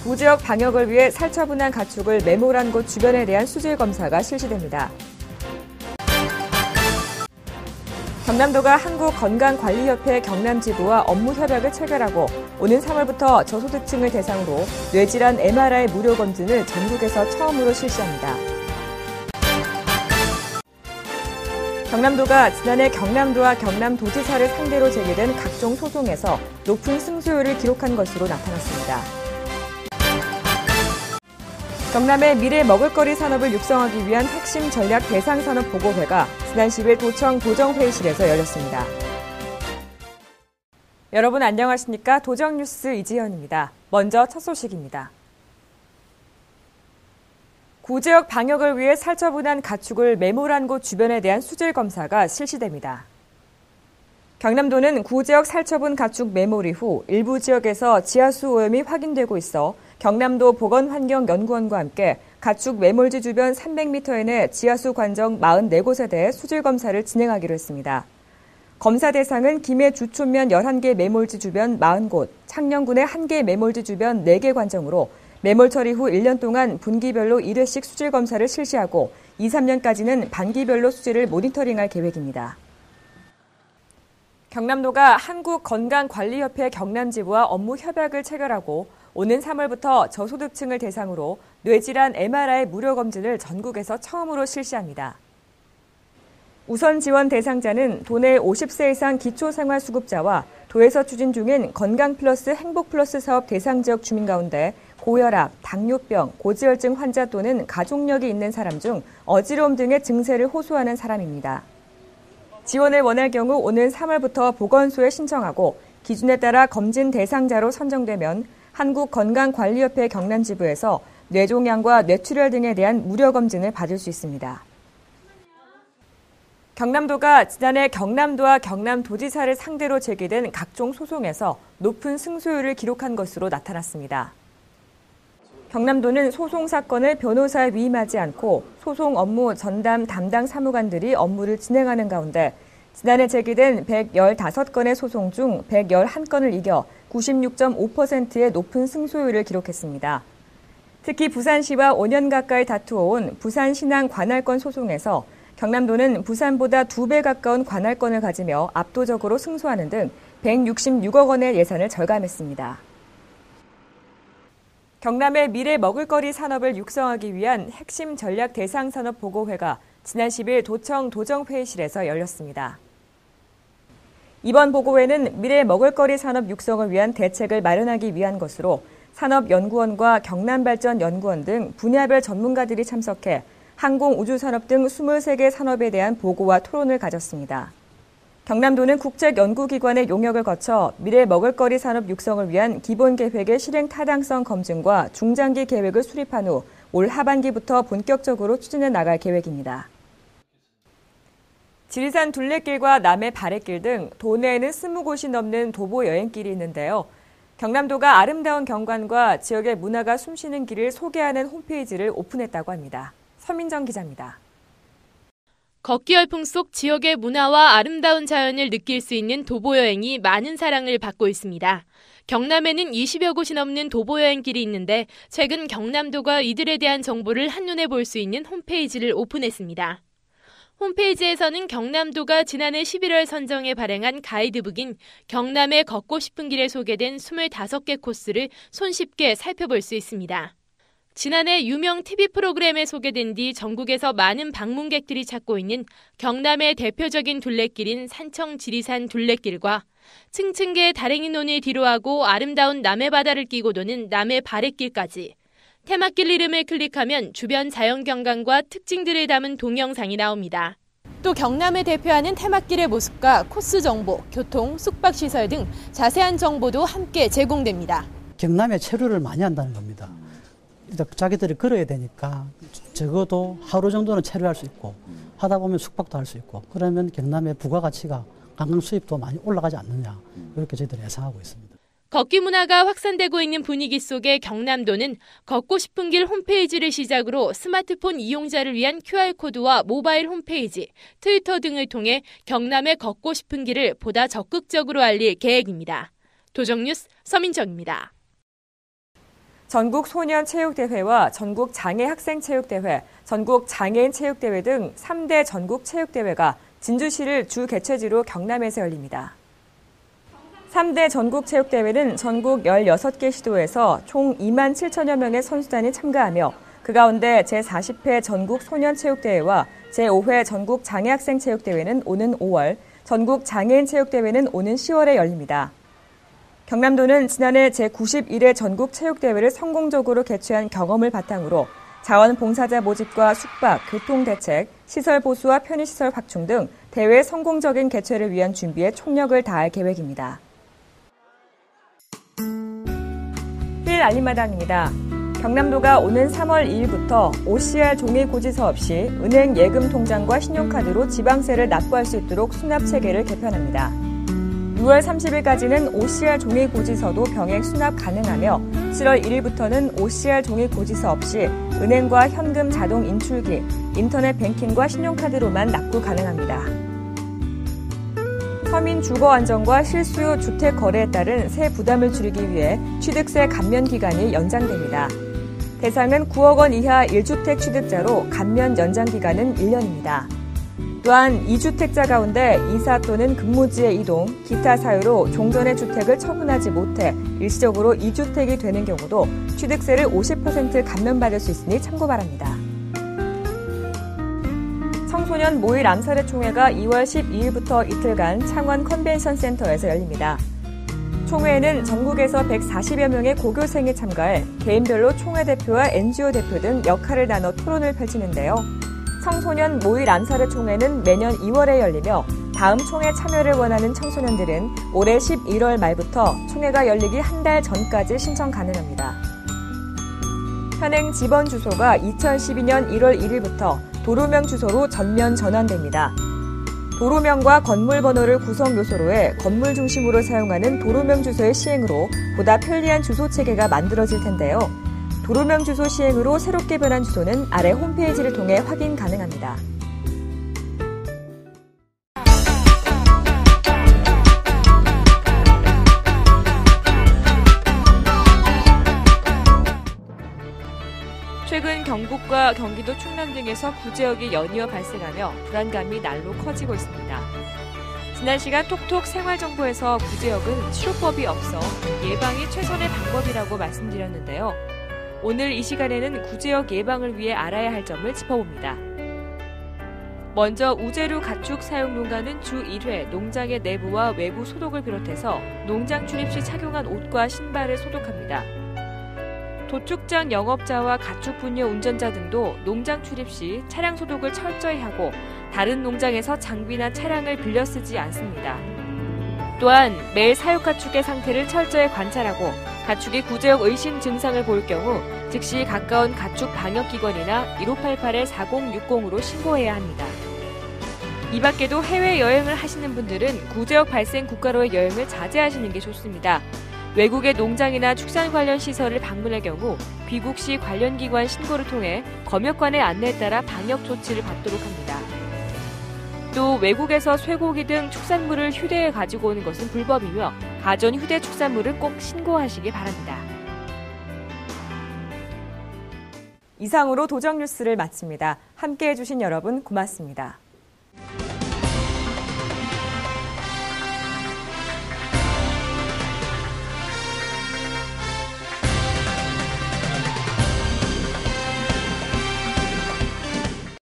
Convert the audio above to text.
구지역 방역을 위해 살처분한 가축을 매몰한 곳 주변에 대한 수질 검사가 실시됩니다. 경남도가 한국건강관리협회 경남지부와 업무 협약을 체결하고 오는 3월부터 저소득층을 대상으로 뇌질환 MRI 무료 검진을 전국에서 처음으로 실시합니다. 경남도가 지난해 경남도와 경남도지사를 상대로 제기된 각종 소송에서 높은 승소율을 기록한 것으로 나타났습니다. 경남의 미래 먹을거리 산업을 육성하기 위한 핵심 전략 대상 산업 보고회가 지난 10일 도청 도정회의실에서 열렸습니다. 여러분 안녕하십니까? 도정뉴스 이지연입니다. 먼저 첫 소식입니다. 구지역 방역을 위해 살처분한 가축을 매몰한 곳 주변에 대한 수질 검사가 실시됩니다. 경남도는 구지역 살처분 가축 매몰 이후 일부 지역에서 지하수 오염이 확인되고 있어 경남도 보건환경연구원과 함께 가축 매몰지 주변 300m 내 지하수 관정 44곳에 대해 수질 검사를 진행하기로 했습니다. 검사 대상은 김해 주촌면 11개 매몰지 주변 40곳, 창녕군의 1개 매몰지 주변 4개 관정으로 매몰 처리 후 1년 동안 분기별로 1회씩 수질 검사를 실시하고 2, 3년까지는 반기별로 수질을 모니터링할 계획입니다. 경남도가 한국건강관리협회 경남지부와 업무 협약을 체결하고 오는 3월부터 저소득층을 대상으로 뇌질환 MRI 무료 검진을 전국에서 처음으로 실시합니다. 우선 지원 대상자는 도내 50세 이상 기초생활수급자와 도에서 추진 중인 건강플러스 행복플러스 사업 대상 지역 주민 가운데 고혈압, 당뇨병, 고지혈증 환자 또는 가족력이 있는 사람 중 어지러움 등의 증세를 호소하는 사람입니다. 지원을 원할 경우 오는 3월부터 보건소에 신청하고 기준에 따라 검진 대상자로 선정되면 한국건강관리협회 경남지부에서 뇌종양과 뇌출혈 등에 대한 무료 검진을 받을 수 있습니다. 경남도가 지난해 경남도와 경남도지사를 상대로 제기된 각종 소송에서 높은 승소율을 기록한 것으로 나타났습니다. 경남도는 소송 사건을 변호사에 위임하지 않고 소송 업무 전담 담당 사무관들이 업무를 진행하는 가운데 지난해 제기된 115건의 소송 중 111건을 이겨 96.5%의 높은 승소율을 기록했습니다. 특히 부산시와 5년 가까이 다투어온 부산신항 관할권 소송에서 경남도는 부산보다 2배 가까운 관할권을 가지며 압도적으로 승소하는 등 166억 원의 예산을 절감했습니다. 경남의 미래 먹을거리 산업을 육성하기 위한 핵심 전략 대상 산업 보고회가 지난 10일 도청 도정회의실에서 열렸습니다. 이번 보고회는 미래 먹을거리 산업 육성을 위한 대책을 마련하기 위한 것으로 산업연구원과 경남발전연구원 등 분야별 전문가들이 참석해 항공우주산업 등 23개 산업에 대한 보고와 토론을 가졌습니다. 경남도는 국책연구기관의 용역을 거쳐 미래 먹을거리 산업 육성을 위한 기본계획의 실행 타당성 검증과 중장기 계획을 수립한 후 올 하반기부터 본격적으로 추진해 나갈 계획입니다. 지리산 둘레길과 남해 바래길 등 도내에는 20곳이 넘는 도보 여행길이 있는데요. 경남도가 아름다운 경관과 지역의 문화가 숨쉬는 길을 소개하는 홈페이지를 오픈했다고 합니다. 서민정 기자입니다. 걷기 열풍 속 지역의 문화와 아름다운 자연을 느낄 수 있는 도보여행이 많은 사랑을 받고 있습니다. 경남에는 20여 곳이 넘는 도보여행길이 있는데 최근 경남도가 이들에 대한 정보를 한눈에 볼 수 있는 홈페이지를 오픈했습니다. 홈페이지에서는 경남도가 지난해 11월 선정해 발행한 가이드북인 경남에 걷고 싶은 길에 소개된 25개 코스를 손쉽게 살펴볼 수 있습니다. 지난해 유명 TV 프로그램에 소개된 뒤 전국에서 많은 방문객들이 찾고 있는 경남의 대표적인 둘레길인 산청 지리산 둘레길과 층층계 다랭이 논을 뒤로하고 아름다운 남해바다를 끼고 도는 남해 바래길까지 테마길 이름을 클릭하면 주변 자연경관과 특징들을 담은 동영상이 나옵니다. 또 경남을 대표하는 테마길의 모습과 코스 정보, 교통, 숙박시설 등 자세한 정보도 함께 제공됩니다. 경남에 체류를 많이 한다는 겁니다. 자기들이 걸어야 되니까 적어도 하루 정도는 체류할 수 있고 하다 보면 숙박도 할 수 있고 그러면 경남의 부가가치가 관광 수입도 많이 올라가지 않느냐 이렇게 저희들이 예상하고 있습니다. 걷기 문화가 확산되고 있는 분위기 속에 경남도는 걷고 싶은 길 홈페이지를 시작으로 스마트폰 이용자를 위한 QR코드와 모바일 홈페이지, 트위터 등을 통해 경남의 걷고 싶은 길을 보다 적극적으로 알릴 계획입니다. 도정뉴스 서민정입니다. 전국 소년체육대회와 전국 장애학생체육대회, 전국 장애인체육대회 등 3대 전국체육대회가 진주시를 주 개최지로 경남에서 열립니다. 3대 전국체육대회는 전국 16개 시도에서 총 2만 7천여 명의 선수단이 참가하며 그 가운데 제40회 전국소년체육대회와 제5회 전국장애학생체육대회는 오는 5월, 전국장애인체육대회는 오는 10월에 열립니다. 경남도는 지난해 제91회 전국체육대회를 성공적으로 개최한 경험을 바탕으로 자원봉사자 모집과 숙박, 교통대책, 시설 보수와 편의시설 확충 등 대회 성공적인 개최를 위한 준비에 총력을 다할 계획입니다. 힐 알림마당입니다. 경남도가 오는 3월 2일부터 OCR 종이 고지서 없이 은행 예금 통장과 신용카드로 지방세를 납부할 수 있도록 수납 체계를 개편합니다. 6월 30일까지는 OCR 종이 고지서도 병액 수납 가능하며 7월 1일부터는 OCR 종이 고지서 없이 은행과 현금 자동 인출기, 인터넷 뱅킹과 신용카드로만 납부 가능합니다. 서민 주거 안정과 실수요 주택 거래에 따른 세 부담을 줄이기 위해 취득세 감면 기간이 연장됩니다. 대상은 9억 원 이하 1주택 취득자로 감면 연장 기간은 1년입니다. 또한 2주택자 가운데 이사 또는 근무지의 이동, 기타 사유로 종전의 주택을 처분하지 못해 일시적으로 2주택이 되는 경우도 취득세를 50% 감면받을 수 있으니 참고 바랍니다. 청소년 모의 암살의 총회가 2월 12일부터 이틀간 창원 컨벤션 센터에서 열립니다. 총회에는 전국에서 140여 명의 고교생이 참가해 개인별로 총회 대표와 NGO 대표 등 역할을 나눠 토론을 펼치는데요. 청소년 모의 암살의 총회는 매년 2월에 열리며 다음 총회 참여를 원하는 청소년들은 올해 11월 말부터 총회가 열리기 한 달 전까지 신청 가능합니다. 현행 집원 주소가 2012년 1월 1일부터 도로명 주소로 전면 전환됩니다. 도로명과 건물 번호를 구성 요소로 해 건물 중심으로 사용하는 도로명 주소의 시행으로 보다 편리한 주소 체계가 만들어질 텐데요. 도로명 주소 시행으로 새롭게 변한 주소는 아래 홈페이지를 통해 확인 가능합니다. 최근 경북과 경기도 충남 등에서 구제역이 연이어 발생하며 불안감이 날로 커지고 있습니다. 지난 시간 톡톡 생활정보에서 구제역은 치료법이 없어 예방이 최선의 방법이라고 말씀드렸는데요. 오늘 이 시간에는 구제역 예방을 위해 알아야 할 점을 짚어봅니다. 먼저 우제류 가축 사용 농가는 주 1회 농장의 내부와 외부 소독을 비롯해서 농장 출입 시 착용한 옷과 신발을 소독합니다. 도축장 영업자와 가축 분뇨 운전자 등도 농장 출입 시 차량 소독을 철저히 하고 다른 농장에서 장비나 차량을 빌려 쓰지 않습니다. 또한 매일 사육 가축의 상태를 철저히 관찰하고 가축이 구제역 의심 증상을 보일 경우 즉시 가까운 가축 방역기관이나 1588-4060으로 신고해야 합니다. 이 밖에도 해외여행을 하시는 분들은 구제역 발생 국가로의 여행을 자제하시는 게 좋습니다. 외국의 농장이나 축산 관련 시설을 방문할 경우 귀국 시 관련 기관 신고를 통해 검역관의 안내에 따라 방역 조치를 받도록 합니다. 또 외국에서 쇠고기 등 축산물을 휴대해 가지고 오는 것은 불법이며 가전 휴대 축산물을 꼭 신고하시기 바랍니다. 이상으로 도정뉴스를 마칩니다. 함께해 주신 여러분 고맙습니다.